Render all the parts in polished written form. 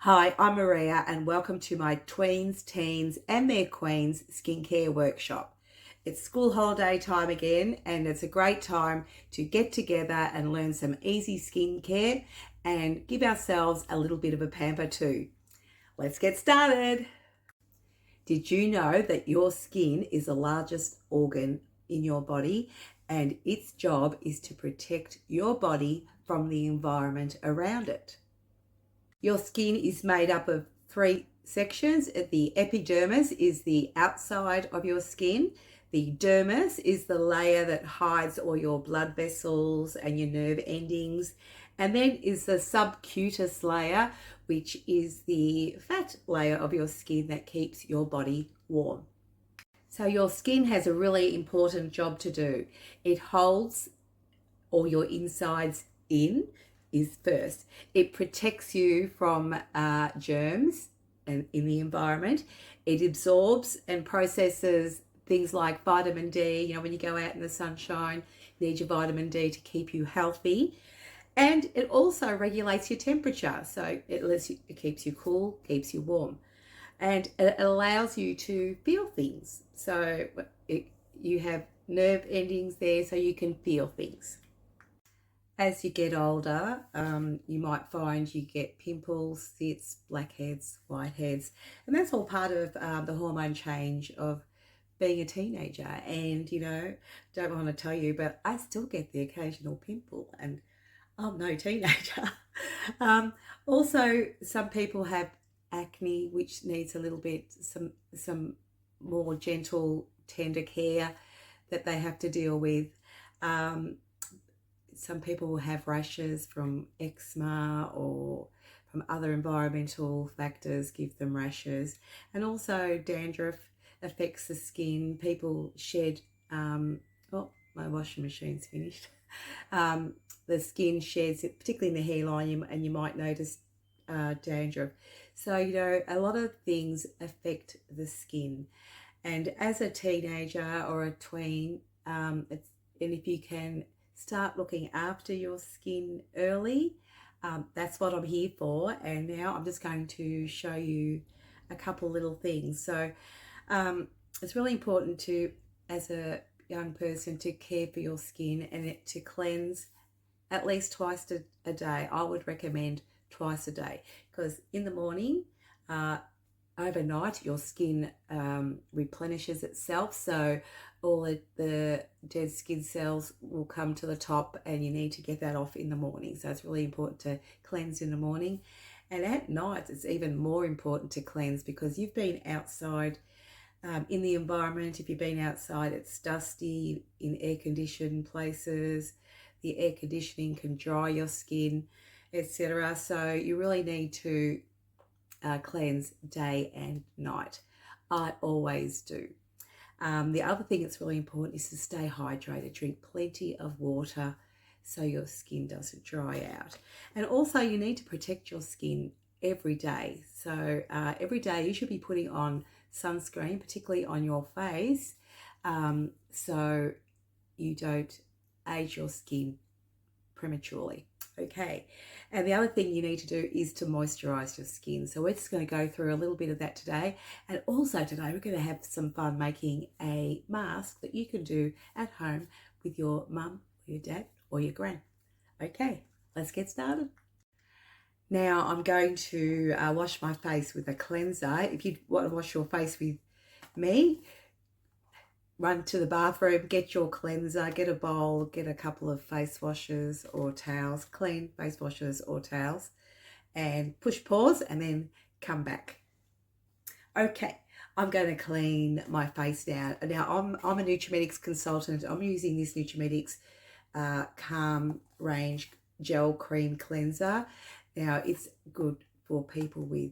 Hi, I'm Maria and welcome to my Tweens, Teens and their Queens skincare workshop. It's school holiday time again and it's a great time to get together and learn some easy skincare and give ourselves a little bit of a pamper too. Let's get started. Did you know that your skin is the largest organ in your body and its job is to protect your body from the environment around it? Your skin is made up of three sections. The epidermis is the outside of your skin. The dermis is the layer that hides all your blood vessels and your nerve endings. And then is the subcutaneous layer, which is the fat layer of your skin that keeps your body warm. So your skin has a really important job to do. It holds all your insides in is first. It protects you from germs and in the environment. It absorbs and processes things like vitamin D. You know, when you go out in the sunshine, you need your vitamin D to keep you healthy. And it also regulates your temperature. So it keeps you cool, keeps you warm. And it allows you to feel things. So you have nerve endings there so you can feel things. As you get older, you might find you get pimples, zits, blackheads, whiteheads, and that's all part of the hormone change of being a teenager. And, don't want to tell you, but I still get the occasional pimple and I'm no teenager. Also, some people have acne, which needs a little bit, some more gentle, tender care that they have to deal with. Some people will have rashes from eczema or from other environmental factors give them rashes. And also dandruff affects the skin. People shed, oh, my washing machine's finished. The skin sheds, particularly in the hairline, and you might notice dandruff. So, a lot of things affect the skin. And as a teenager or a tween, and if you can start looking after your skin early, that's what I'm here for. And now I'm just going to show you a couple little things. So it's really important to, as a young person, to care for your skin and to cleanse at least twice a day. I would recommend twice a day because in the morning, overnight, your skin replenishes itself. So all the dead skin cells will come to the top and you need to get that off in the morning. So it's really important to cleanse in the morning. And at night, it's even more important to cleanse because you've been outside in the environment. If you've been outside, it's dusty in air-conditioned places. The air conditioning can dry your skin, etc. So you really need to cleanse day and night. I always do. The other thing that's really important is to stay hydrated. Drink plenty of water so your skin doesn't dry out. And also you need to protect your skin every day. So every day you should be putting on sunscreen, particularly on your face, so you don't age your skin prematurely. Okay, and the other thing you need to do is to moisturize your skin. So we're just going to go through a little bit of that today. And also today we're going to have some fun making a mask that you can do at home with your mum, or your dad, or your gran. Okay, let's get started. Now I'm going to wash my face with a cleanser. If you want to wash your face with me, run to the bathroom, get your cleanser, get a bowl, get a couple of face washes or towels, clean face washes or towels, and push pause and then come back. Okay, I'm going to clean my face now. Now, I'm a Nutrimetics consultant. I'm using this Nutrimetics Calm Range Gel Cream Cleanser. Now, it's good for people with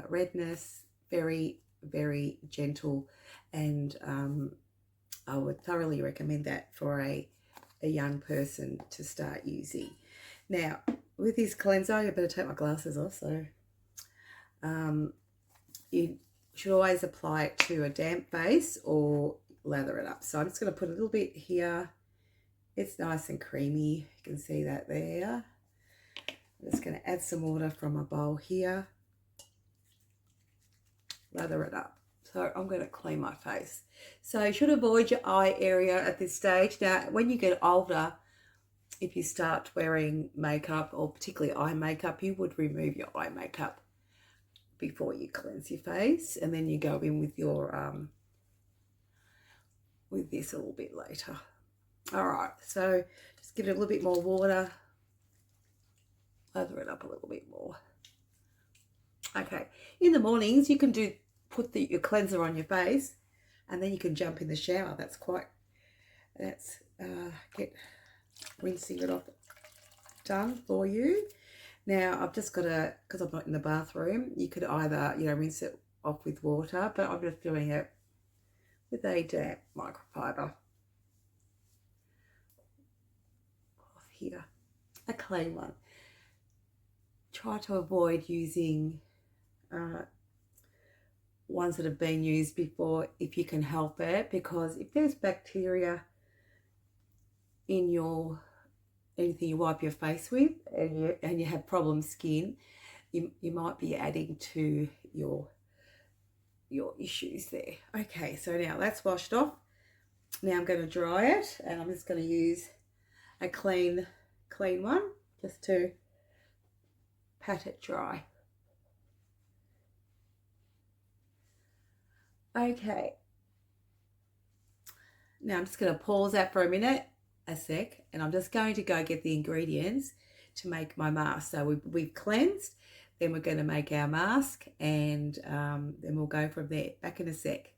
redness, very, very gentle, and I would thoroughly recommend that for a young person to start using. Now, with this cleanser, I better take my glasses off. So you should always apply it to a damp face or lather it up. So I'm just going to put a little bit here. It's nice and creamy. You can see that there. I'm just going to add some water from a bowl here. lather it up. So I'm going to clean my face. So you should avoid your eye area at this stage. Now, when you get older, if you start wearing makeup, or particularly eye makeup, you would remove your eye makeup before you cleanse your face, and then you go in with your with this a little bit later. All right, so just give it a little bit more water, lather it up a little bit more. Okay, in the mornings you can put your cleanser on your face, and then you can jump in the shower. Get rinsing it off done for you. Now I've just got because I'm not in the bathroom, you could either, rinse it off with water, but I'm just doing it with a damp microfiber cloth here, a clean one. Try to avoid using ones that have been used before if you can help it, because if there's bacteria in anything you wipe your face with, and you have problem skin, you might be adding to your issues there. Okay, so now that's washed off. Now I'm going to dry it, and I'm just going to use a clean one just to pat it dry. Okay, now I'm just going to pause that for a sec, and I'm just going to go get the ingredients to make my mask. So we've cleansed, then we're going to make our mask, and then we'll go from there. Back in a sec.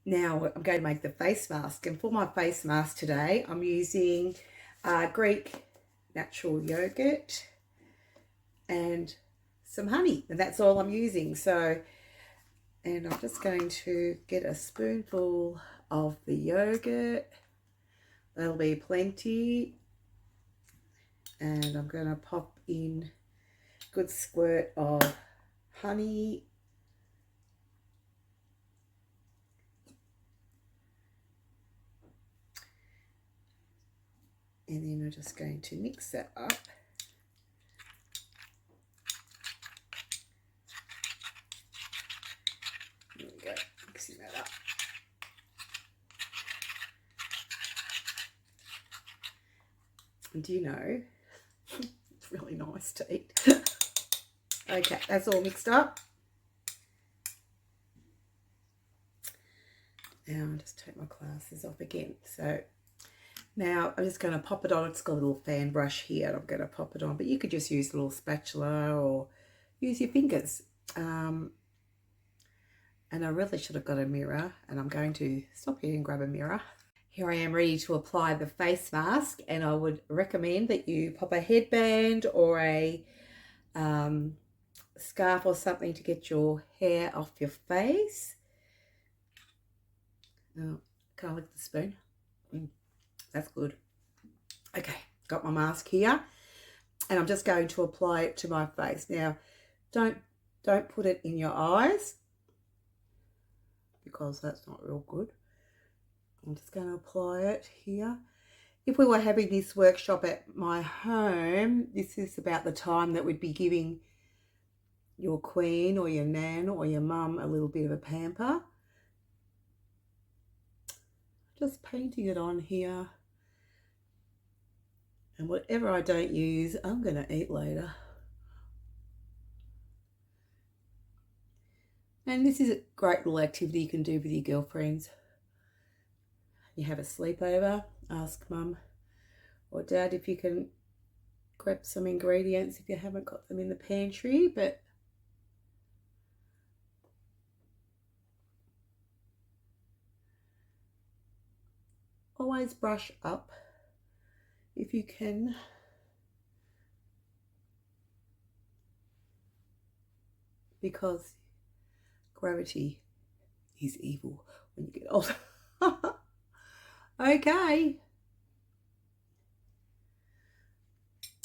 Now I'm going to make the face mask, and for my face mask today I'm using Greek natural yogurt and some honey, and that's all I'm using. And I'm just going to get a spoonful of the yogurt. That'll be plenty. And I'm going to pop in a good squirt of honey. And then we're just going to mix that up. There we go, mixing that up. And do you know, it's really nice to eat. Okay, that's all mixed up. Now I'll just take my glasses off again. So now I'm just going to pop it on. It's got a little fan brush here, and I'm going to pop it on, but you could just use a little spatula or use your fingers. And I really should have got a mirror, and I'm going to stop here and grab a mirror. Here I am ready to apply the face mask, and I would recommend that you pop a headband or a scarf or something to get your hair off your face. Oh, can I lick the spoon? That's good. Okay, got my mask here, and I'm just going to apply it to my face. Now, don't put it in your eyes, because that's not real good. I'm just going to apply it here. If we were having this workshop at my home, this is about the time that we'd be giving your queen or your nan or your mum a little bit of a pamper. Just painting it on here. And whatever I don't use, I'm going to eat later. And this is a great little activity you can do with your girlfriends. You have a sleepover, ask mum or dad if you can grab some ingredients if you haven't got them in the pantry, but always brush up if you can. Because gravity is evil when you get older. Okay.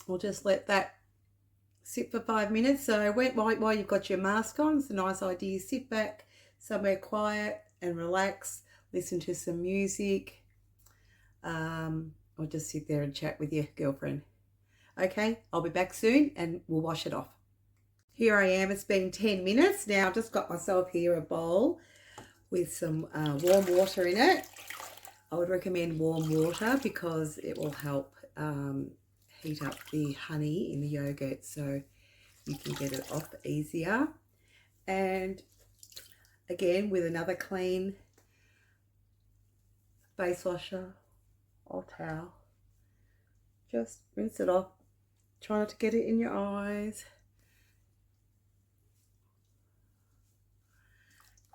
We'll just let that sit for 5 minutes. So while you've got your mask on, it's a nice idea. Sit back somewhere quiet and relax. Listen to some music. Or just sit there and chat with your girlfriend. Okay, I'll be back soon and we'll wash it off. Here I am, it's been 10 minutes. Now I've just got myself here a bowl with some warm water in it. I would recommend warm water because it will help heat up the honey in the yogurt so you can get it off easier. And again, with another clean face washer or towel, just rinse it off. Try not to get it in your eyes.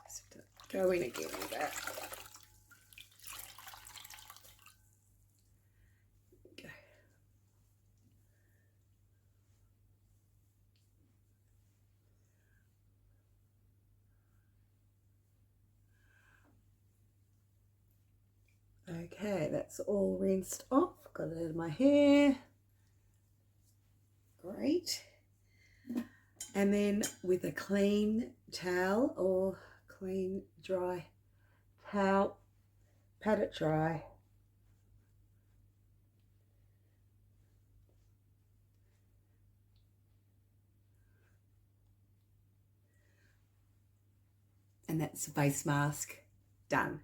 Just go in again with that. Okay, that's all rinsed off. Got it out of my hair. Great. And then with a clean towel or clean dry towel, pat it dry. And that's the face mask done.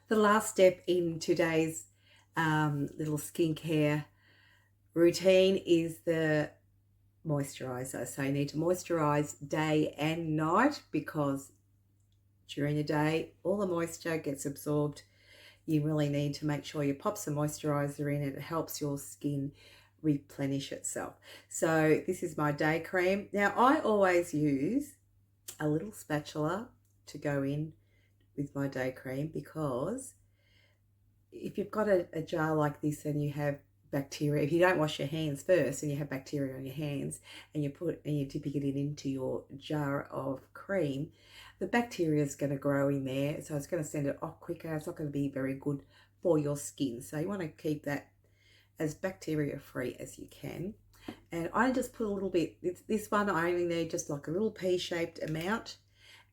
The last step in today's little skincare routine is the moisturizer. So you need to moisturize day and night because during the day all the moisture gets absorbed. You really need to make sure you pop some moisturizer in. It helps your skin replenish itself. So this is my day cream. Now I always use a little spatula to go in with my day cream because if you've got a jar like this and you have bacteria, if you don't wash your hands first and you have bacteria on your hands and you're dipping it into your jar of cream, the bacteria is going to grow in there, so it's going to send it off quicker. It's not going to be very good for your skin, so you want to keep that as bacteria free as you can. And I just put a little bit, this one I only need just like a little pea-shaped amount,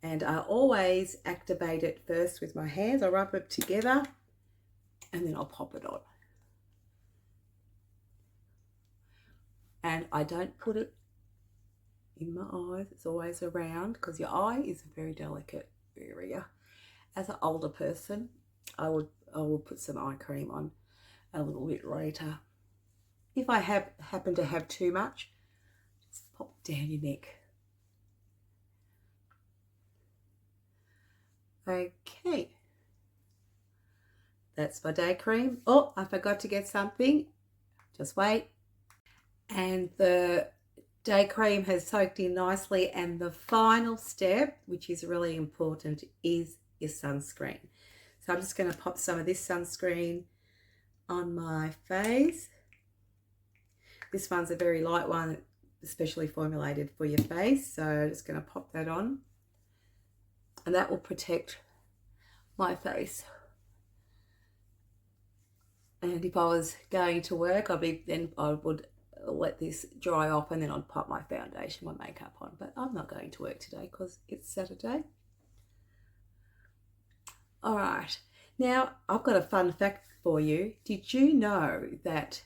and I always activate it first with my hands. I rub it together and then I'll pop it on. And I don't put it in my eyes, it's always around because your eye is a very delicate area. As an older person, I will put some eye cream on a little bit later. If I happen to have too much, just pop it down your neck. Okay, that's my day cream. Oh, I forgot to get something. Just wait. And the day cream has soaked in nicely, and the final step, which is really important, is your sunscreen. So I'm just going to pop some of this sunscreen on my face. This one's a very light one, especially formulated for your face, so I'm just going to pop that on, and that will protect my face. And if I was going to work, I would let this dry off and then I'd pop my foundation, my makeup on. But I'm not going to work today because it's Saturday. All right, now I've got a fun fact for you. Did you know that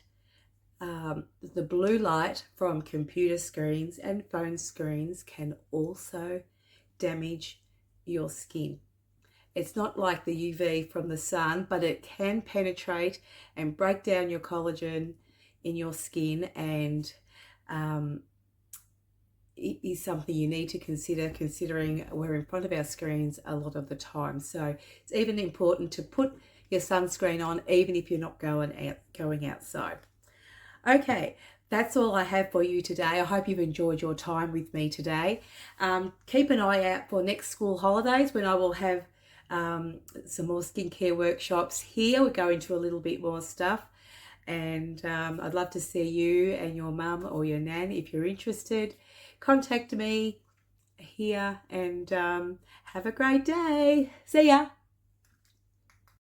the blue light from computer screens and phone screens can also damage your skin? It's not like the UV from the sun, but it can penetrate and break down your collagen in your skin, and it is something you need to consider, considering we're in front of our screens a lot of the time. So it's even important to put your sunscreen on even if you're not going outside. Okay, that's all I have for you today. I hope you've enjoyed your time with me today. Keep an eye out for next school holidays when I will have some more skincare workshops here. We're going into a little bit more stuff, and I'd love to see you and your mum or your nan. If you're interested, contact me here, and have a great day. See ya.